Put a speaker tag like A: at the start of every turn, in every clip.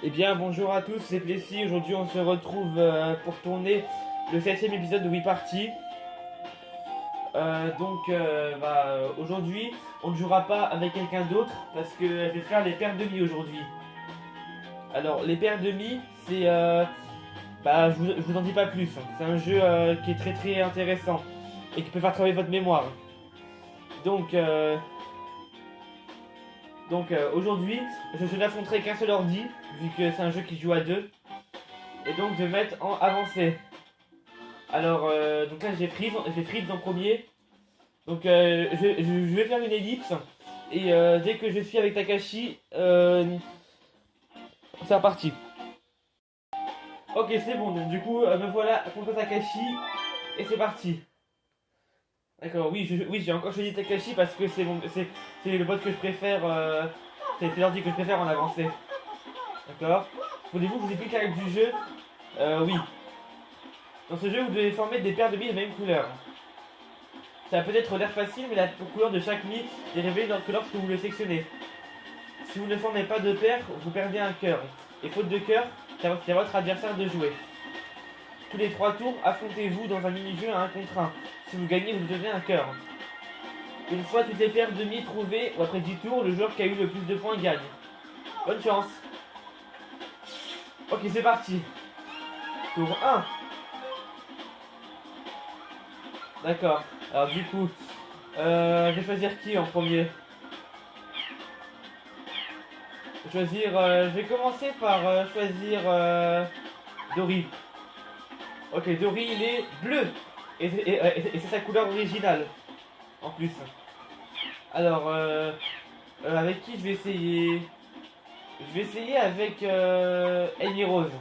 A: Eh bien, bonjour à tous, c'est Plessis. Aujourd'hui, on se retrouve pour tourner le 7e épisode de We Party. Aujourd'hui, on ne jouera pas avec quelqu'un d'autre parce que je vais faire les paires demi aujourd'hui. Alors, les paires demi, c'est. Je vous en dis pas plus. C'est un jeu qui est très très intéressant et qui peut faire travailler votre mémoire. Donc, euh, Aujourd'hui, je n'affronterai qu'un seul ordi, vu que c'est un jeu qui joue à deux. Et donc, je vais mettre en avancé. Alors, donc là j'ai Fritz en premier. Donc je vais faire une ellipse. Et dès que je suis avec Takashi, c'est reparti. Ok, c'est bon. Donc du coup, me voilà contre Takashi. Et c'est parti. D'accord, oui, j'ai encore choisi Takashi parce que c'est le bot que je préfère. C'est l'ordi que je préfère en avancée. D'accord. Voulez-vous que je vous explique les règles du jeu? Oui. Dans ce jeu, vous devez former des paires de billes de même couleur. Ça a peut-être l'air facile, mais la couleur de chaque nid est révélée que lorsque vous le sectionnez. Si vous ne formez pas de paire, vous perdez un cœur. Et faute de cœur, c'est à votre adversaire de jouer. Tous les 3 tours, affrontez-vous dans un mini-jeu à 1 contre 1. Si vous gagnez, vous devenez un cœur. Une fois toutes les paires demi trouvées, ou après 10 tours, le joueur qui a eu le plus de points gagne. Bonne chance. Ok, c'est parti. Tour 1. D'accord. Alors du coup, je vais choisir qui en premier? Je vais commencer par choisir Dory. Ok, Dory il est bleu. Et c'est sa couleur originale. En plus. Alors, avec qui je vais essayer? Je vais essayer avec Amy Rose.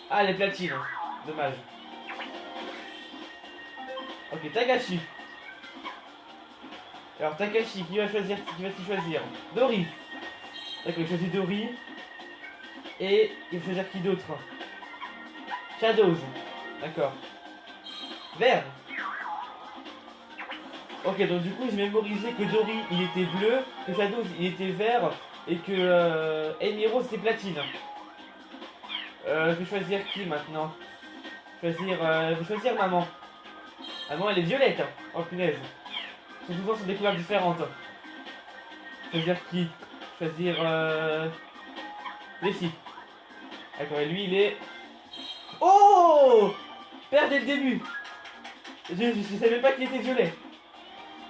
A: Ah, les platines. Dommage. Ok, Takashi. Alors, Takashi, qui va-t-il choisir? Dory. D'accord, il choisit Dory. Et il va choisir qui d'autre? Shadows. D'accord. Vert. Ok, donc du coup, j'ai mémorisé que Dory, il était bleu, que Shadows, il était vert, et que Amy Rose, c'était platine. Je vais choisir qui maintenant? Je vais choisir maman. Maman, elle est violette. Oh punaise. Sont souvent sur des couleurs différentes. Choisir qui? Choisir Leslie. D'accord, et lui, il est... Oh! Père dès le début. Je savais pas qu'il était violet.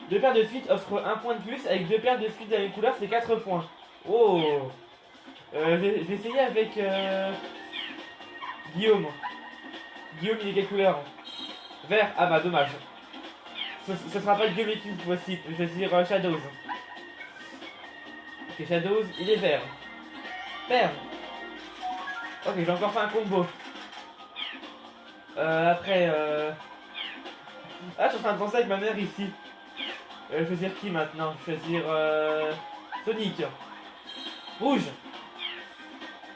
A: Deux paires de suite offrent un point de plus. Avec deux paires de suite de la même couleur, c'est 4 points. Oh! Je vais essayer avec Guillaume. Guillaume, il est quelle couleur? Vert. Ah bah, dommage. Ce sera pas Guillaume cette fois-ci. Je vais choisir Shadows. Ok, Shadows, il est vert. Vert. Ok, j'ai encore fait un combo. Après, Ah, je suis en train de penser avec ma mère ici. Choisir qui maintenant? Choisir Sonic. Rouge.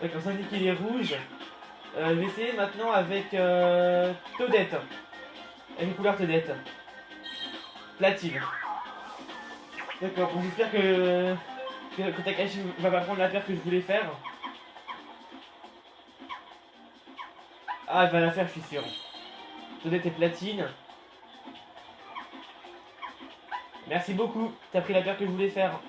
A: D'accord, Sonic il est rouge. Je vais essayer maintenant avec Toadette. Avec une couleur Toadette. Platine. D'accord, bon, j'espère que Takashi va pas prendre la paire que je voulais faire. Ah, elle va la faire, je suis sûr. Toadette est platine. Merci beaucoup, t'as pris la paire que je voulais faire.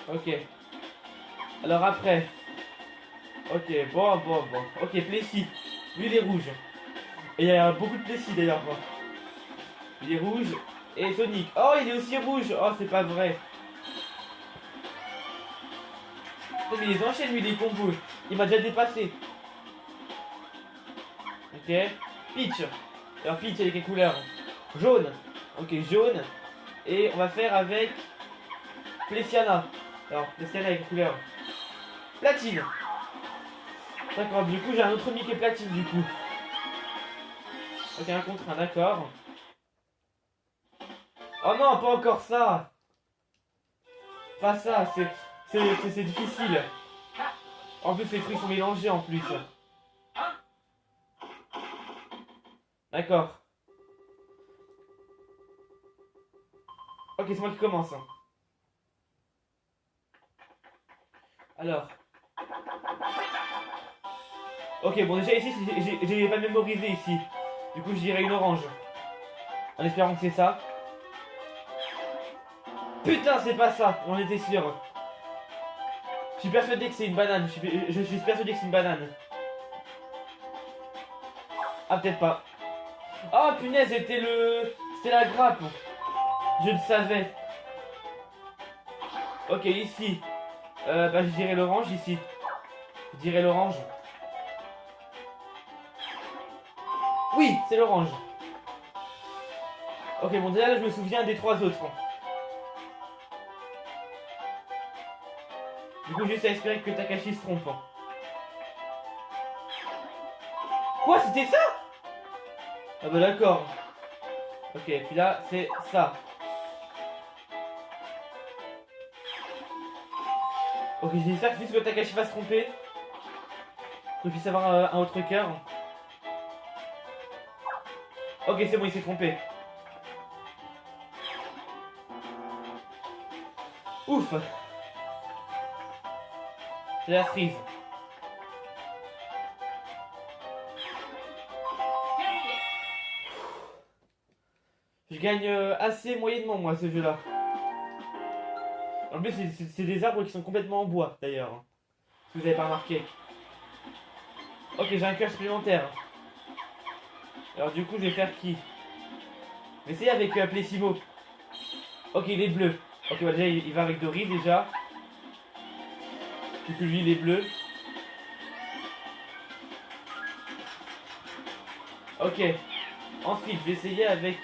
A: Ok. Alors après. Ok, bon. Ok, Plessis. Lui, il est rouge. Et il y a beaucoup de Plessis d'ailleurs. Il est rouge. Et Sonic. Oh, il est aussi rouge. Oh, c'est pas vrai. Non, mais il les enchaîne, lui, les combos. Il m'a déjà dépassé. Ok. Peach. Alors, Peach, elle est quelle couleur? Jaune. Ok, jaune. Et on va faire avec Plessiana. Alors, Plessiana, avec quelle couleur? Platine. D'accord, du coup, j'ai un autre Mickey platine, du coup. Ok, un contre un, d'accord. Oh non, pas encore ça. Pas ça, c'est difficile. En plus, les fruits sont mélangés en plus. D'accord. Ok, c'est moi qui commence. Alors. Ok, bon déjà ici, j'ai pas mémorisé ici. Du coup, je dirais une orange. En espérant que c'est ça. Putain, c'est pas ça, j'en étais sûr. Je suis persuadé que c'est une banane. Je suis persuadé que c'est une banane. Ah, peut-être pas. Ah, punaise, c'était la grappe. Je le savais. Ok, ici. Bah, je dirais l'orange ici. Je dirais l'orange. Oui, c'est l'orange. Ok, bon, déjà là, je me souviens des 3 autres. Du coup, juste à espérer que Takashi se trompe. Quoi, c'était ça? Ah bah d'accord. Ok, puis là, c'est ça. Ok, j'espère juste que Takashi va se tromper. Que je puisse avoir un autre cœur. Ok, c'est bon, il s'est trompé. Ouf. C'est la cerise. Je gagne assez moyennement, moi, ce jeu-là. En plus, c'est des arbres qui sont complètement en bois, d'ailleurs. Si vous avez pas remarqué. Ok, j'ai un cœur supplémentaire. Alors du coup, je vais faire qui? Je vais essayer avec Plessimo. Ok, il est bleu. Ok, bah, déjà, il va avec Dory, déjà. Du coup, lui, il est bleu. Ok. Ensuite, je vais essayer avec...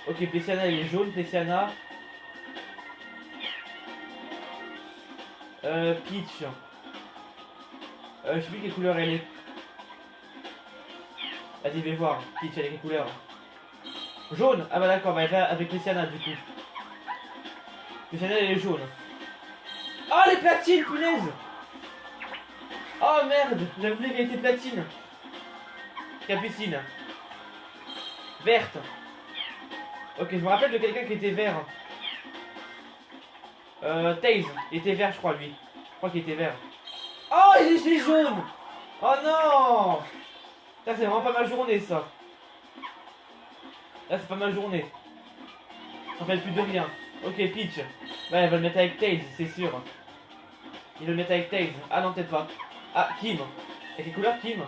A: Ok, Pessiana, il est jaune. Pessiana. Peach. Je sais plus quelle couleur elle est. Vas-y, vais voir. Peach, elle est quelle couleur? Jaune. Ah bah d'accord, bah elle va avec Pessiana, du coup. Pessiana, elle est jaune. Oh, les platines, punaise! Oh merde, j'avais oublié qu'elle était platine. Capucine. Verte. Ok, je me rappelle de quelqu'un qui était vert. Taze. Il était vert, je crois, lui. Je crois qu'il était vert. Oh, il est jaune! Oh non! Ça, c'est vraiment pas ma journée, ça. Là, c'est pas ma journée. Je me rappelle plus de rien. Ok, Peach. Ouais, elle va le mettre avec Tails, c'est sûr. Il va le mettre avec Tails. Ah non, peut-être pas. Ah, Kim. Et quelle couleur, Kim?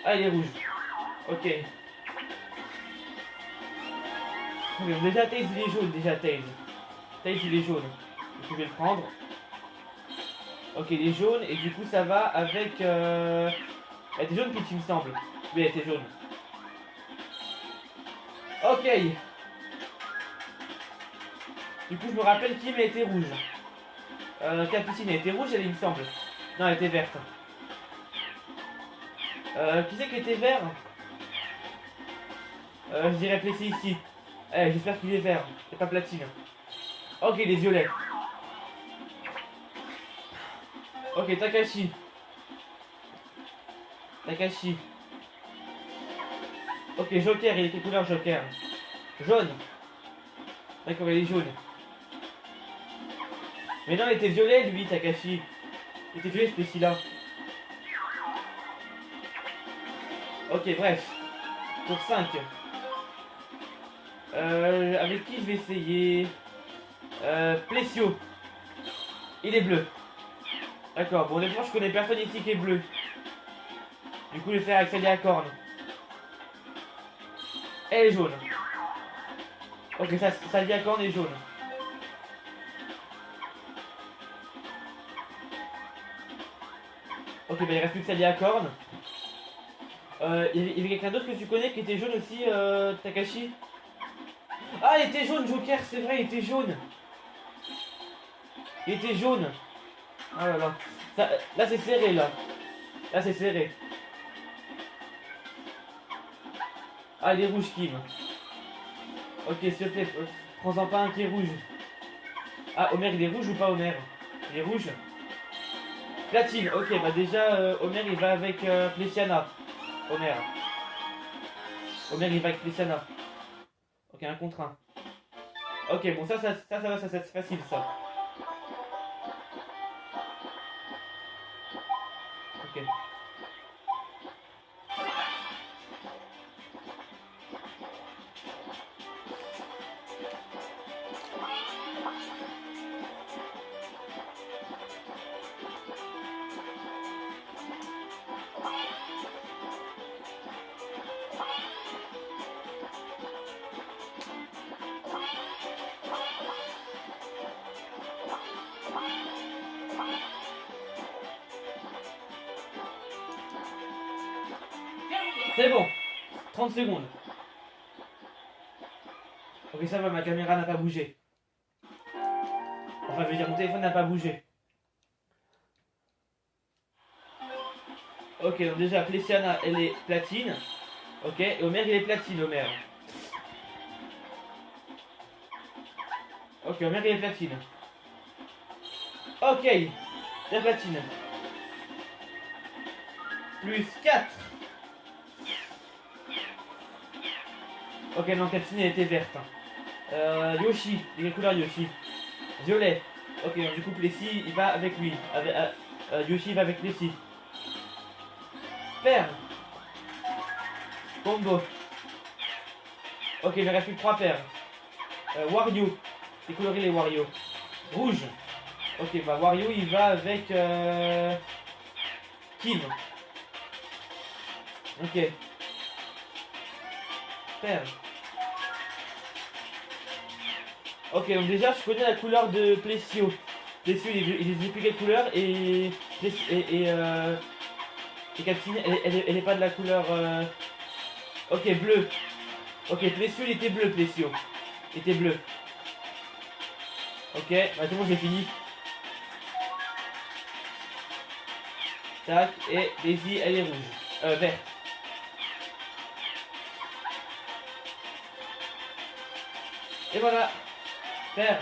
A: Ah, il est rouge. Ok. Ok, déjà, Tails, il est jaune. Déjà, Tails. Tails, il est jaune. Du coup, je vais le prendre. Ok, il est jaune. Et du coup, ça va avec... Elle était jaune, Peach, il me semble. Oui, elle était jaune. Ok. Du coup, je me rappelle Kim a été rouge. Capucine a été rouge, elle, il me semble. Non, elle était verte. Qui c'est qui était vert? Je dirais Plessis ici. Eh, j'espère qu'il est vert. C'est pas platine. Ok, il est violet. Ok, Takashi. Takashi. Ok, Joker, il est quelle couleur Joker? Jaune. D'accord, il est jaune. Mais non, il était violet lui, Takashi. Il était violet ce Plessis-là. Ok, bref. Tour 5. Avec qui je vais essayer? Plessio. Il est bleu. D'accord, bon honnêtement je connais personne ici qui est bleu. Du coup je vais faire avec Salia Corne. Elle est jaune. Ok, Salia Corne est jaune. Ok, bah il reste plus que Salia Corne. Il y avait quelqu'un d'autre que tu connais qui était jaune aussi, Takashi? Ah, il était jaune, Joker, c'est vrai, il était jaune. Il était jaune. Oh là là. Là c'est serré, là. Là c'est serré. Ah, il est rouge, Kim. Ok, s'il te plaît, prends-en pas un qui est rouge. Ah, Homer, il est rouge ou pas, Homer? Il est rouge? Platine, ok, bah déjà, Homer, il va avec Plessiana. Homer. Homer, il va avec Plessiana. Ok, un contre un. Ok, bon, ça va, ça c'est facile, ça. Ok. C'est bon. 30 secondes. Ok, ça va, ma caméra n'a pas bougé. Enfin, je veux dire, mon téléphone n'a pas bougé. Ok, donc déjà, Plessiana, elle est platine. Ok, et Homer, il est platine, Homer. Ok, Homer, il est platine. Ok, la platine. Plus 4. Ok, non, Katsune, elle était verte. Yoshi, il est couleur Yoshi. Violet. Ok, donc du coup, Plessis, il va avec lui. Yoshi va avec Plessis. Vert. Combo. Ok, il me reste plus que 3 paires. Wario. C'est coloré les Wario. Rouge. Ok, bah Wario il va avec Kim. Ok. Paire. Ok, donc déjà je connais la couleur de Plessio. Plessio il est depuis quelle couleur et Katsune elle est pas de la couleur Ok, bleu. Ok, Plessio il était bleu, Plessio. Il était bleu. Ok, bah tout le monde j'ai fini. Tac, et Daisy elle est rouge. Verte. Et voilà. Vert.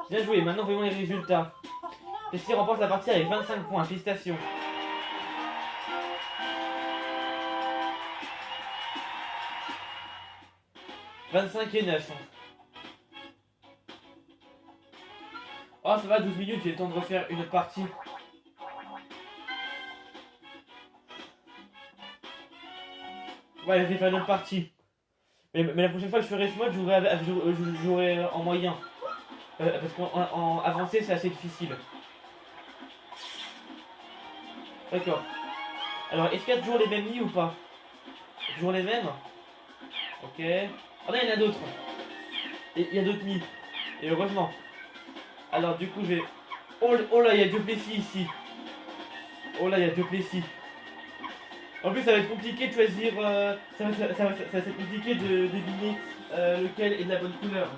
A: Bien joué, maintenant voyons les résultats. Plessis remporte la partie avec 25 points, félicitations. 25 et 9. Oh, ça va, 12 minutes, j'ai le temps de refaire une partie. Ouais, je vais faire une autre partie. Mais la prochaine fois que je ferai ce mode, jouerai en moyen. Parce qu'en avancé, c'est assez difficile. D'accord. Alors, est-ce qu'il y a toujours les mêmes nids ou pas? Toujours les mêmes? Ok. Ah non, il y en a d'autres. Et il y a d'autres nids. Et heureusement. Alors, du coup, je vais... Oh là, il y a deux Plessis ici. Oh là, il y a deux Plessis. En plus, ça va être compliqué de choisir. Ça va être compliqué de deviner lequel est de la bonne couleur.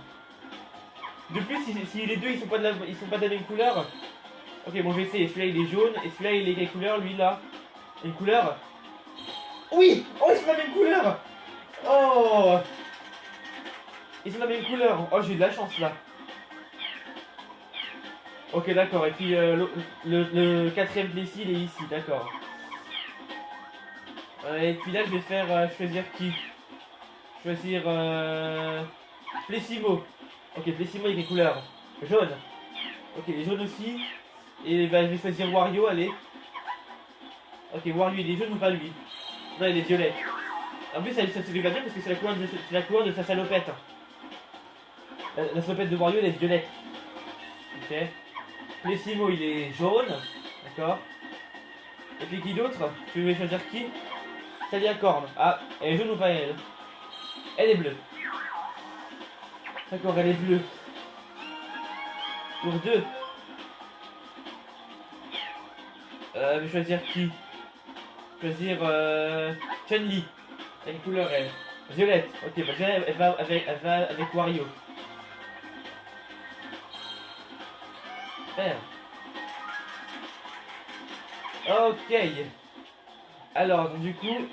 A: De plus, si les deux ils sont pas de la même couleur. Ok, bon, je vais essayer. Celui-là il est jaune et celui-là il est quelle couleur? Lui là, une couleur. Oui! Oh, ils sont de la même couleur! Oh! Ils sont de la même couleur. Oh, j'ai eu de la chance là. Ok, d'accord. Et puis le quatrième Plessis il est ici, d'accord. Et puis là, je vais faire choisir qui? Choisir Plessimo. Ok, Plessimo il est quelle couleur? Jaune. Ok, il est jaune aussi. Et bah, je vais choisir Wario, allez. Ok, Wario il est jaune ou pas lui? Non, il est violet. En plus, ça se lui va bien parce que c'est la couleur de sa salopette. La salopette de Wario elle est violette. Ok. Plessimo il est jaune. D'accord. Et puis qui d'autre? Tu veux choisir qui? Saliacorne. Ah, elle est jaune ou pas elle? Elle est bleue. D'accord, elle est bleue. Tour 2. Je vais choisir qui? Choisir Chun-Li. Quelle couleur elle? Violette. Ok, bah Violette, elle va avec Wario. Vert. Ok. Alors, donc, du coup,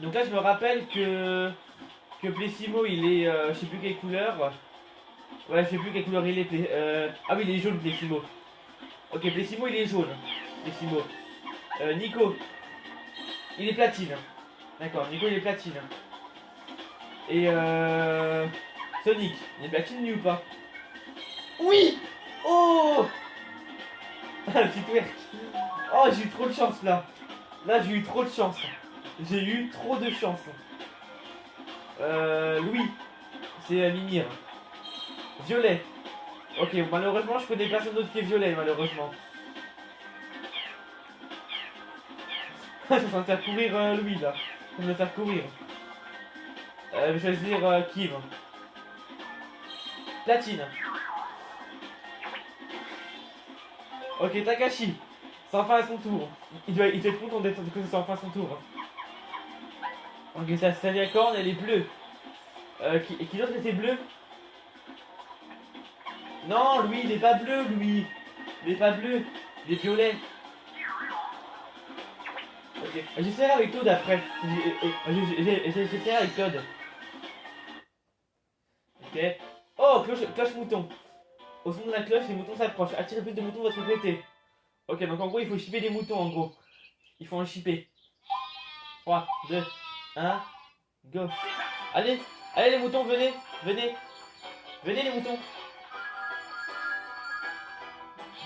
A: donc là je me rappelle que Plessimo il est, je sais plus quelle couleur. Ouais, je sais plus quelle couleur il est. Ah oui, il est jaune Plessimo. Ok, Plessimo il est jaune. Plessimo. Nico, il est platine. D'accord, Nico il est platine. Et Sonic. Il est platine lui ou pas?
B: Oui.
A: Oh. Ah, le petit twerk. Oh, j'ai eu trop de chance là. Là, j'ai eu trop de chance. J'ai eu trop de chance. Louis. C'est Mimir. Violet. Ok, malheureusement, je connais personne d'autre qui est violet, malheureusement. Je suis en train de faire courir Louis là. Je suis en train de le faire courir. Je vais choisir Kim. Platine. Ok, Takashi. C'est enfin à son tour. Il doit être content d'être que c'est enfin son tour. Ok, ça, Salia Corne, elle est bleue. Qui d'autre était bleu? Non, Louis, il est pas bleu, Louis. Il est pas bleu. Il est violet. Ok, j'essaierai avec Toad après. J'essaierai avec Toad. Ok. Oh, cloche mouton. Au son de la cloche, les moutons s'approchent. Attirez plus de moutons de votre côté. Ok, donc en gros, il faut shipper des moutons en gros. Il faut en shipper. 3, 2, 1, go. Allez, allez les moutons, venez, venez. Venez les moutons.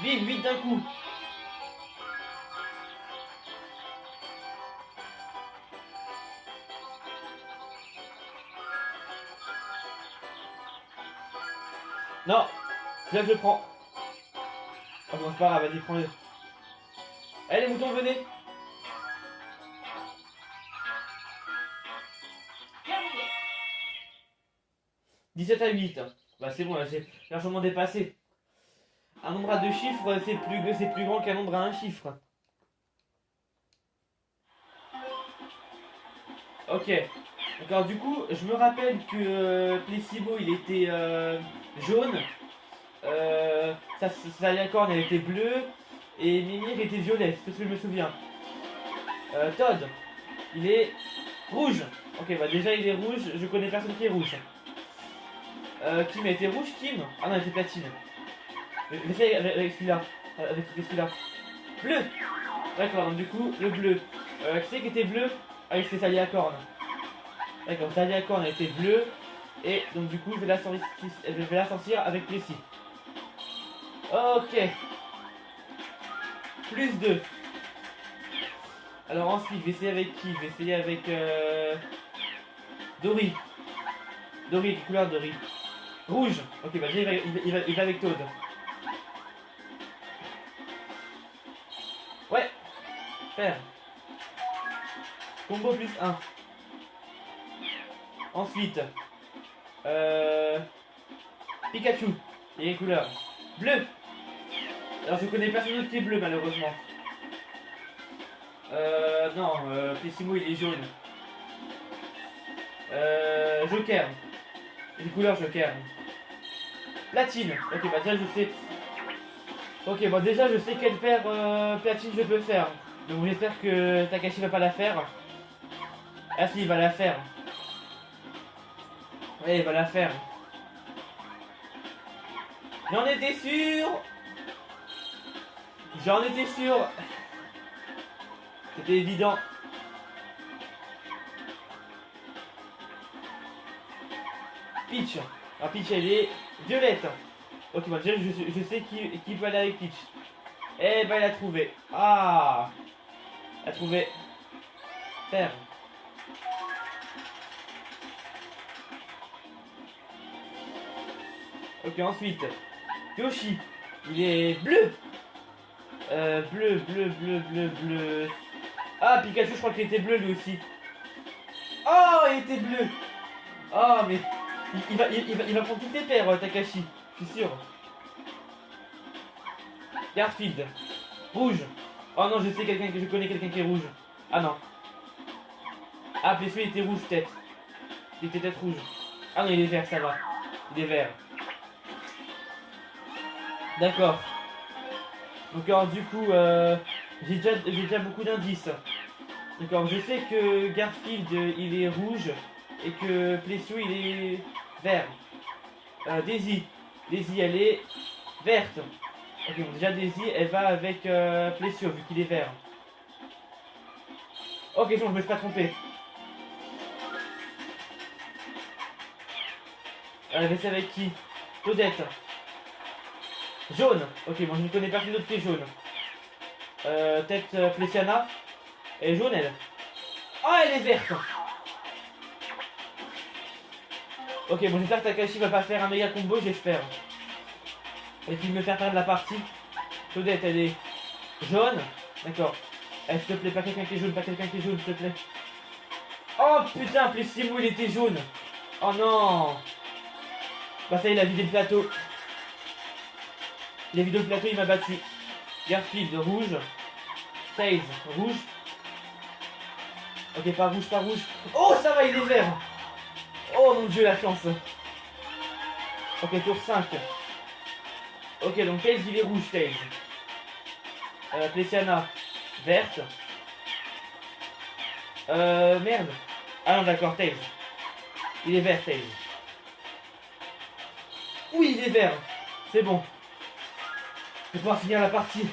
A: Bim, 8 d'un coup. Non, celui-là je le prends. Oh bon, c'est pas grave, vas-y, prends-le. Allez les moutons, venez.
B: Terminé.
A: 17 à 8. Bah c'est bon, là j'ai largement dépassé. Un nombre à deux chiffres, c'est plus grand qu'un nombre à un chiffre. Ok. Alors du coup, je me rappelle que Placebo il était jaune. Sa licorne elle était bleue. Et Mimir était violet, c'est ce que je me souviens. Todd, il est rouge. Ok, bah déjà il est rouge, je connais personne qui est rouge. Kim était rouge, Kim? Ah non, elle était platine. J'essaie avec celui-là. Avec celui-là. Bleu! D'accord, donc du coup, le bleu. Qui c'est qui était bleu? Ah oui, c'est sa licorne. D'accord, sa licorne elle était bleue. Et donc du coup, je vais la sortir avec Plessis. Ok. Plus 2. Alors ensuite, je vais essayer avec qui? Je vais essayer avec Dory. Dory, quelle couleur Dory? Rouge. Ok, bah déjà il va avec Toad. Ouais. Faire. Combo plus 1. Ensuite. Pikachu. Et les couleurs. Bleu. Alors je connais personne d'autre qui est bleu malheureusement. Non, Plessimo il est jaune. Joker. Une couleur Joker. Platine. Ok, bah déjà je sais. Ok, bon déjà je sais quelle paire platine je peux faire. Donc j'espère que Takashi va pas la faire. Ah si, il va la faire. Ouais, il va la faire. J'en étais sûr. J'en étais sûr. C'était évident. Peach. Alors Peach elle est violette. Ok, bah déjà je sais qui peut aller avec Peach. Eh ben elle a trouvé. Ah. Elle a trouvé. Faire. Ok, ensuite. Yoshi. Il est bleu. Bleu. Ah, Pikachu, je crois qu'il était bleu lui aussi. Oh, il était bleu. Oh, mais il va prendre toutes les paires, Takashi. Je suis sûr. Garfield. Rouge. Oh non, je connais quelqu'un qui est rouge. Ah non. Ah, Plessu, il était rouge peut-être. Il était peut-être rouge. Ah non, il est vert, ça va. Il est vert. D'accord. Donc alors du coup, j'ai déjà beaucoup d'indices. D'accord, je sais que Garfield il est rouge et que Plessu il est vert. Daisy elle est verte. Ok, donc déjà Daisy elle va avec Plessu vu qu'il est vert. Ok, bon, je me suis pas trompé. C'est avec qui? Claudette. Jaune. Ok, bon, je ne connais personne d'autre qui est jaune. Peut-être Plessiana. Elle est jaune, elle. Ah, elle est verte. Ok, bon, j'espère que Takashi va pas faire un méga combo, j'espère. Et qu'il me faire perdre la partie. Claudette, elle est jaune. D'accord. S'il te plaît, pas quelqu'un qui est jaune, pas quelqu'un qui est jaune, s'il te plaît. Oh putain, Plessimo, il était jaune. Oh non. Bah ça, il a vidé le plateau. Il a vidé le plateau, il m'a battu. Garfield, rouge. Tails, rouge. Ok, pas rouge, pas rouge. Oh, ça va, il est vert. Oh mon dieu, la chance. Ok, tour 5. Ok, donc Tails, il est rouge, Tails. Plessiana, verte. Merde. Ah non, d'accord, Tails. Il est vert, Tails. Oui, il est vert. C'est bon. Je vais pouvoir finir la partie.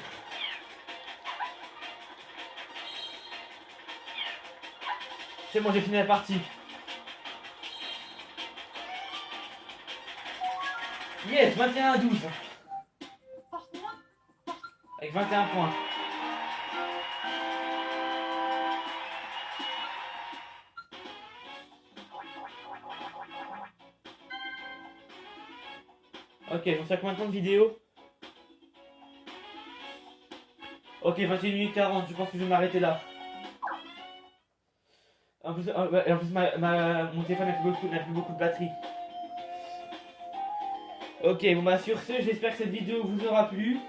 A: C'est bon, j'ai fini la partie. Yes, 21-12. Avec 21 points. Ok, donc ça fait combien de temps de vidéo? Ok, 21 minutes 40, je pense que je vais m'arrêter là. En plus, mon téléphone n'a plus beaucoup de batterie. Ok, bon bah sur ce, j'espère que cette vidéo vous aura plu.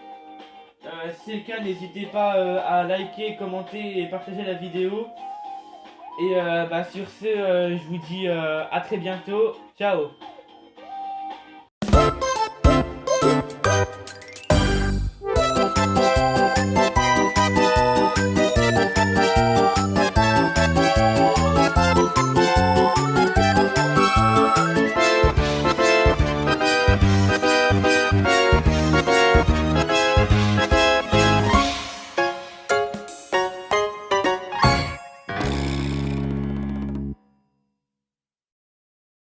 A: Si c'est le cas, n'hésitez pas à liker, commenter et partager la vidéo. Et bah sur ce, je vous dis à très bientôt. Ciao.